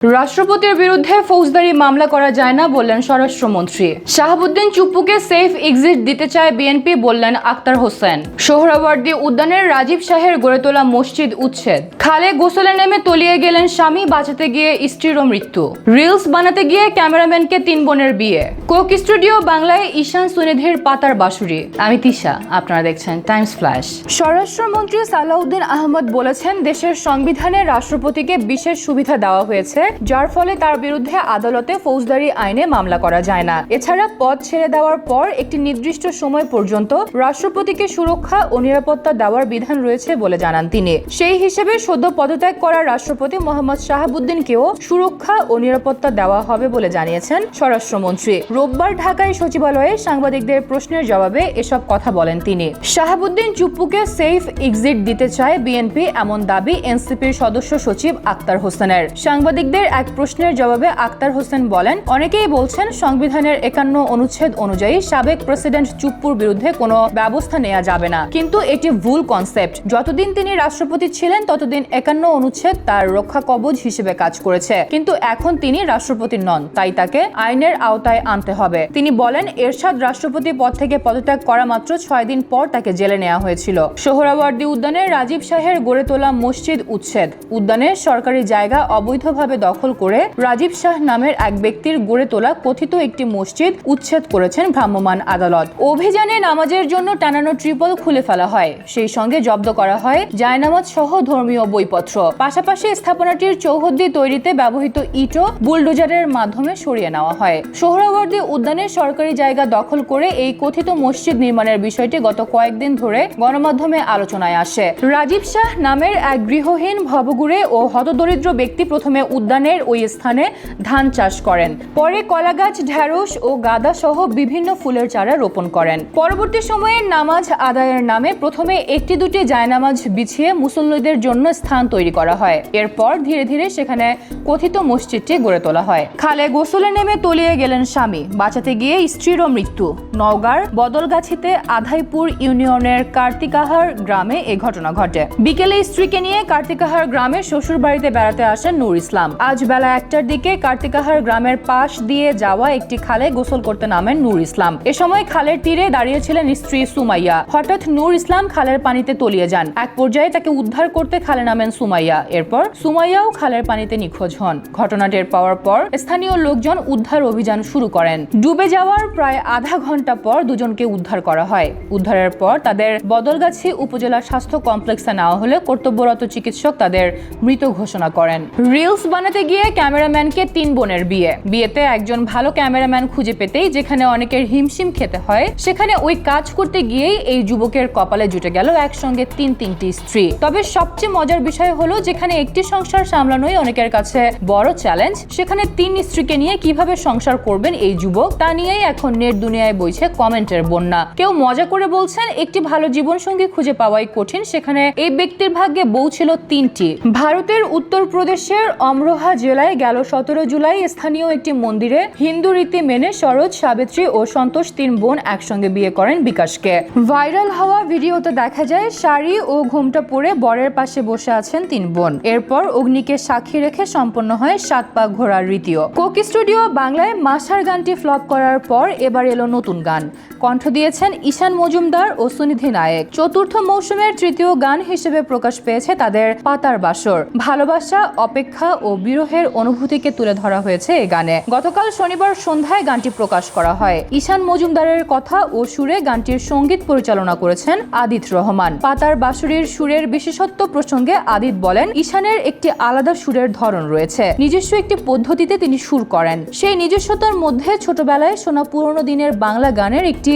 রাষ্ট্রপতির বিরুদ্ধে ফৌজদারি মামলা করা যায় না বললেন স্বরাষ্ট্রমন্ত্রী। শাহাবুদ্দিন চুপ্পুকে সেফ এক্সিট দিতে চায় বিএনপি বললেন আক্তার হোসেন। সোহরাওয়ার্দী উদ্যানের রাজীব শাহের গড়ে তোলা মসজিদ উচ্ছেদ। খালে গোসলে নেমে তলিয়ে গেলেন স্বামী, বাঁচাতে গিয়ে স্ত্রীরও মৃত্যু। রিলস বানাতে গিয়ে ক্যামেরাম্যানকে 3 বোনের বিয়ে। কোক স্টুডিও বাংলায় ঈশান সুনিধির পাতার বাঁশুরি। আমি তিশা, আপনারা দেখছেন টাইমস ফ্ল্যাশ। স্বরাষ্ট্রমন্ত্রী সালাউদ্দিন আহমদ বলেছেন, দেশের সংবিধানে রাষ্ট্রপতিকে বিশেষ সুবিধা দেওয়া হয়েছে, যার ফলে তার বিরুদ্ধে আদালতে ফৌজদারি আইনে মামলা করা যায় না। এছাড়া পদ ছেড়ে দেওয়ার পর একটি নির্দিষ্ট সময় পর্যন্ত রাষ্ট্রপতিকে সুরক্ষা ও নিরাপত্তা দেওয়ার বিধান রয়েছে বলে জানান তিনি। সেই হিসেবে সদ্য পদত্যাগ করা রাষ্ট্রপতি মোহাম্মদ শাহাবুদ্দিনকেও সুরক্ষা ও নিরাপত্তা দেওয়া হবে বলে জানিয়েছেন স্বরাষ্ট্রমন্ত্রী। রোববার ঢাকায় সচিবালয়ে সাংবাদিকদের প্রশ্নের জবাবে এসব কথা বলেন তিনি। শাহাবুদ্দিন চুপ্পুকে সেফ এক্সিট দিতে চায় বিএনপি, এমন দাবি এনসিপির সদস্য সচিব আক্তার হোসেনের। সাংবাদিকদের এক প্রশ্নের জবাবে আক্তার হোসেন বলেন, অনেকেই বলছেন সংবিধানের 51 অনুচ্ছেদ অনুযায়ী সাবেক প্রেসিডেন্ট চুপ্পুর বিরুদ্ধে কোনো ব্যবস্থা নেওয়া যাবে না, কিন্তু এটি ভুল কনসেপ্ট। যতদিন তিনি রাষ্ট্রপতি ছিলেন ততদিন 51 অনুচ্ছেদ তার রক্ষা কবচ হিসেবে কাজ করেছে, কিন্তু এখন তিনি রাষ্ট্রপতি নন, তাই তাকে আইনের আওতায় আনতে হবে। তিনি বলেন, এরশাদ রাষ্ট্রপতি পদ থেকে পদত্যাগ করা মাত্র 6 দিন পর তাকে জেলে নেওয়া হয়েছিল। সোহরাওয়ার্দী উদ্যানের রাজীব শাহের গড়ে তোলা মসজিদ উচ্ছেদ। উদ্যানের সরকারি জায়গা অবৈধভাবে দখল করে রাজীব শাহ নামের এক ব্যক্তির গড়ে তোলা কথিত একটি মসজিদ উচ্ছেদ করেছেন ভ্রাম্যমাণ আদালত। অভিযানে নামাজের জন্য টানানো ট্রিপল খুলে ফেলা হয়, সেই সঙ্গে জব্দ করা হয় জায়নামাজ সহ ধর্মীয় বইপত্র। পাশাপাশি স্থাপনাটির চৌহদ্দি তৈরিতে ব্যবহৃত ইটও বুলডোজারের মাধ্যমে সরিয়ে নেওয়া হয়। সোহরাওয়ার্দী উদ্যানের সরকারি জায়গা দখল করে এই কথিত মসজিদ নির্মাণের বিষয়টি গত কয়েকদিন ধরে গণমাধ্যমে আলোচনায় আসে। রাজীব শাহ নামের এক গৃহহীন, ভবঘুরে ও হতদরিদ্র ব্যক্তি প্রথমে উদ্যানের ওই স্থানে ধান চাষ করেন, পরে কলাগাছ, ঢেঁড়স ও গাঁদা সহ বিভিন্ন ফুলের চারা রোপণ করেন। পরবর্তী সময়ে নামাজ আদায়ের নামে প্রথমে 1-2টি জায়নামাজ বিছিয়ে মুসল্লিদের জন্য স্থান তৈরি করা হয়। এরপর ধীরে ধীরে সেখানে কথিত মসজিদটি গড়ে তোলা হয়। খালে গোসলে নেমে তলিয়ে গেলেন স্বামী, বাঁচাতে গিয়ে স্ত্রীরও মৃত্যু। নওগাঁর বদলগাছিতে আধাইপুর ইউনিয়নের কার্তিকাহার গ্রামে এ ঘটনা ঘটে। বিকেলে স্ত্রীকে নিয়ে কার্তিকাহার গ্রামে শ্বশুর বাড়িতে বেড়াতে আসেন নূর ইসলাম। আজ বেলা 1টার দিকে কার্তিকাহার গ্রামের পাশ দিয়ে যাওয়া একটি খালে গোসল করতে নামেন নূর ইসলাম। এ সময় খালের তীরে দাঁড়িয়েছিলেন স্ত্রী সুমাইয়া। হঠাৎ নূর ইসলাম খালের পানিতে তলিয়ে যান। এক পর্যায়ে তাকে উদ্ধার করতে খালে নামেন সুমাইয়া। এরপর সুমাইয়াও খালের পানিতে নিখোঁজ হন। ঘটনা টের পাওয়ার পর স্থানীয় লোকজন উদ্ধার অভিযান শুরু করেন। ডুবে যাওয়ার প্রায় আধা ঘন্টা পর দুজনকে উদ্ধার করা হয়। উদ্ধারের পর তাদের বদলগাছি উপজেলা স্বাস্থ্য কমপ্লেক্সে নেওয়া হলে কর্তব্যরত চিকিৎসক তাদের মৃত ঘোষণা করেন। রিলস বানাতে গিয়ে ক্যামেরাম্যানকে 3 বোনের বিয়ে। বিয়েতে একজন ভালো ক্যামেরাম্যান খুঁজে পেতেই যেখানে অনেকের হিমশিম খেতে হয়, সেখানে ওই কাজ করতে গিয়েই এই যুবকের কপালে জুটে গেল একসঙ্গে 3টি স্ত্রী। তবে সবচেয়ে মজার বিষয় হলো, যেখানে একটি সংসার সামলানোই অনেকের কাছে বড় চ্যালেঞ্জ, সেখানে 3 স্ত্রীকে নিয়ে কিভাবে সংসার করবেন এই যুবক, তা নিয়েই এখন নেট দুনিয়ায় বইছে কমেন্টের বন্যা। কেউ মজা করে বলছেন, একটি ভালো জীবনসঙ্গী খুঁজে পাওয়াই কঠিন, সেখানে এই ব্যক্তির ভাগ্যে বউ ছিল 3টি। ভারতের উত্তরপ্রদেশের অমরোহা জেলায় গেল 17 জুলাই স্থানীয় একটি মন্দিরে হিন্দু রীতি মেনে সরোজ, সাবিত্রী ও সন্তোষ 3 বোন একসঙ্গে বিয়ে করেন বিকাশকে। ভাইরাল হওয়া ভিডিওতে দেখা যায় শাড়ি ও ঘোমটা পরে বরের পাশে বসে আছেন 3 বোন। এরপর অগ্নিকে সাক্ষী রেখে সম্পন্ন হয় 7 পা ঘোরার রীতিও। কোক স্টুডিও বাংলায় মাসার গানটি ফ্লপ করার পর এবার এলো নতুন গান। কণ্ঠ দিয়েছেন ঈশান মজুমদার ও সুনিধি নায়েক। চতুর্থ মৌসুমের 3য় গান হিসেবে প্রকাশ পেয়েছে তাদের পাতার বাসর। ভালোবাসা, অপেক্ষা ও বিরহের অনুভূতিকে তুলে ধরা হয়েছে এই গানে। গতকাল শনিবার সন্ধ্যায় গানটি প্রকাশ করা হয়। ঈশান মজুমদারের কথা ও সুরে গানটির সঙ্গীত পরিচালনা করেছেন আদিত রহমান। পাতার বাঁশুরির সুরের বিশেষত্ব প্রসঙ্গে আদিত বলেন, ঈশানের একটি আলাদা সুরের ধরন রয়েছে, নিজস্ব একটি পদ্ধতিতে তিনি সুর করেন। সেই নিজস্বতার মধ্যে ছোটবেলায় শোনা পুরনো দিনের বাংলা গানের একটি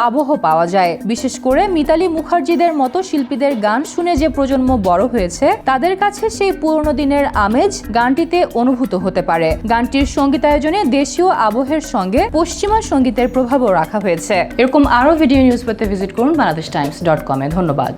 আবহ পাওয়া যায়। বিশেষ করে মিতালি মুখার্জিদের মতো শিল্পীদের গান শুনে যে প্রজন্ম বড় হয়েছে, তাদের কাছে সেই পুরনো দিনের আমেজ গানটিতে অনুভূত হতে পারে। গানটির সঙ্গীতায়োজনে দেশীয় আবহের সঙ্গে পশ্চিমা সঙ্গীতের প্রভাবও রাখা হয়েছে। এরকম আরো ভিডিও নিউজ পেতে ভিজিট করুন বাংলাদেশটাইমস.com-এ। ধন্যবাদ।